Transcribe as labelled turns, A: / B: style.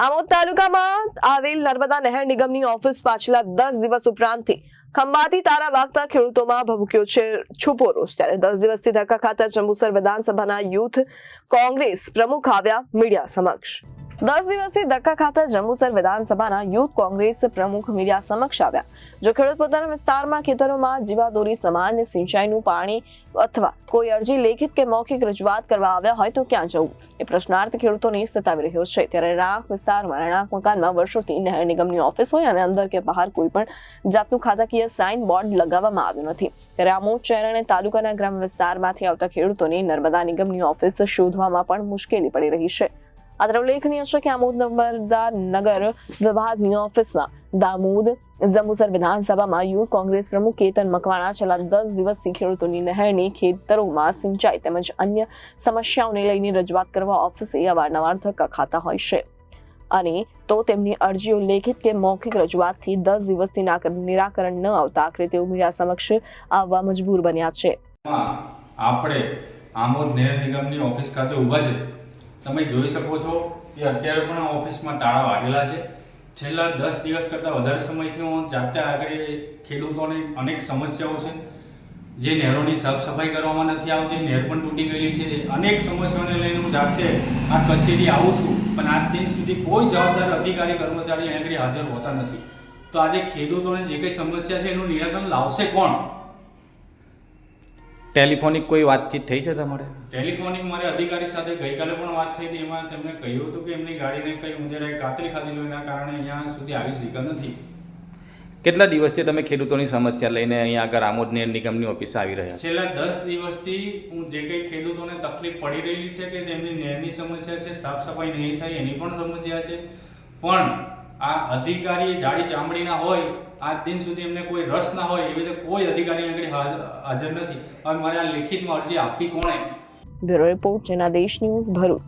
A: આમોદ તાલુકામાં આવેલ નર્મદા નહેર નિગમની ઓફિસ પાછલા 10 દિવસ ઉપરાંતથી ખંભાતી તારા વાગતા ખેડૂતોમાં ભભૂક્યો છે છુપો રોષ। ત્યારે 10 દિવસથી ધક્કા ખાતા જંબુસર વિધાનસભાના યુથ કોંગ્રેસ પ્રમુખ આવ્યા મીડિયા સમક્ષ। 10 દિવસથી ધક્કા ખાતા જંબુસર વિધાનસભાના યુથ કોંગ્રેસ પ્રમુખ મીડિયા સમક્ષ આવ્યા। જો ખેડૂત પોતાના વિસ્તારમાં ખેતરોમાં જીવાદોરી સમાન સિંચાઈનું પાણી અથવા કોઈ અરજી લેખિત કે મૌખિક રજૂઆત કરવા આવ્યા હોય તો ક્યાં જવું એ પ્રશ્નાર્થ ખેડૂતોને સતાવી રહ્યો છે। ત્યારે રહેણાંક વિસ્તારમાં રહેણાંક મકાનમાં વર્ષોથી નહેર નિગમની ઓફિસ હોય અને અંદર કે બહાર કોઈ પણ જાતનું ખાતાકીય સાઇન બોર્ડ લગાવવામાં આવ્યું નથી। ત્યારે આમોદ શહેર અને તાલુકાના ગ્રામ્ય વિસ્તારમાંથી આવતા ખેડૂતોને નર્મદા નિગમની ઓફિસ શોધવામાં પણ મુશ્કેલી પડી રહી છે। આ ઉલ્લેખનીય છે કે આમોદ નર્મદા નગર વિભાગની ઓફિસમાં દામોદ જંબુસર વિધાનસભામાં યુથ કોંગ્રેસ પ્રમુખ કેતન મકવાણા છેલ્લા 10 દિવસથી ખેડૂતોની નહેરની ખેતરોમાં સિંચાઈ તેમજ અન્ય સમસ્યાઓને લઈને રજૂઆત કરવા ઓફિસે અવારનવાર ધક્કા ખાતા હોય છે અને તો તેમની અરજીઓ લેખિત કે મૌખિક રજૂઆતથી 10 દિવસથી નિરાકરણ ન આવતા આખરે તેઓ મીડિયા સમક્ષ આવવા મજબૂર બન્યા છે।
B: આપણે આમોદ નહેર નિગમની ઓફિસ ખાતે ઊભા છે। તમે જોઈ શકો છો કે અત્યારે પણ ઓફિસમાં તાળા વાગેલા છે। છેલ્લા 10 દિવસ કરતાં વધારે સમયથી હું જાતે આગળ ખેડૂતોને અનેક સમસ્યાઓ છે, જે નહેરોની સાફ સફાઈ કરવામાં નથી આવતી, નહેર પણ તૂટી ગયેલી છે, અનેક સમસ્યાઓને લઈને હું જાતે આ કચેરી આવું છું, પણ આજ દિન સુધી કોઈ જવાબદાર અધિકારી કર્મચારી આગળ હાજર હોતા નથી। તો આજે ખેડૂતોને જે કંઈ સમસ્યા છે એનું નિરાકરણ લાવશે કોણ?
C: ટેલિફોનિક કોઈ વાતચીત થઈ છે તમારે?
B: ટેલિફોનિક મારે અધિકારી સાથે ગઈકાલે પણ વાત થઈ હતી। એમાં તેમણે કહ્યું હતું કે એમની ગાડીને કંઈ ઉંદરાએ કાતરી ખાધેલું, એના કારણે અહીંયા સુધી આવી શક્યા નથી।
C: કેટલા દિવસથી તમે ખેડૂતોની સમસ્યા લઈને અહીંયા આગળ આમોદ નહેર નિગમની ઓફિસે આવી રહ્યા છો?
B: છેલ્લા 10 દિવસથી હું જે કંઈ ખેડૂતોને તકલીફ પડી રહેલી છે કે તેમની નહેરની સમસ્યા છે, સાફ સફાઈ નહીં થાય એની પણ સમસ્યા છે, પણ આ અધિકારી જાડી ચામડીના હોય, આજ દિન સુધી એમને કોઈ રસ ના હોય, એવી રીતે કોઈ અધિકારી આગળ હાજર નથી। હવે મારે આ લેખિતમાં અરજી આપવી કોણે?
A: Bureau report Janadesh news Bharuch.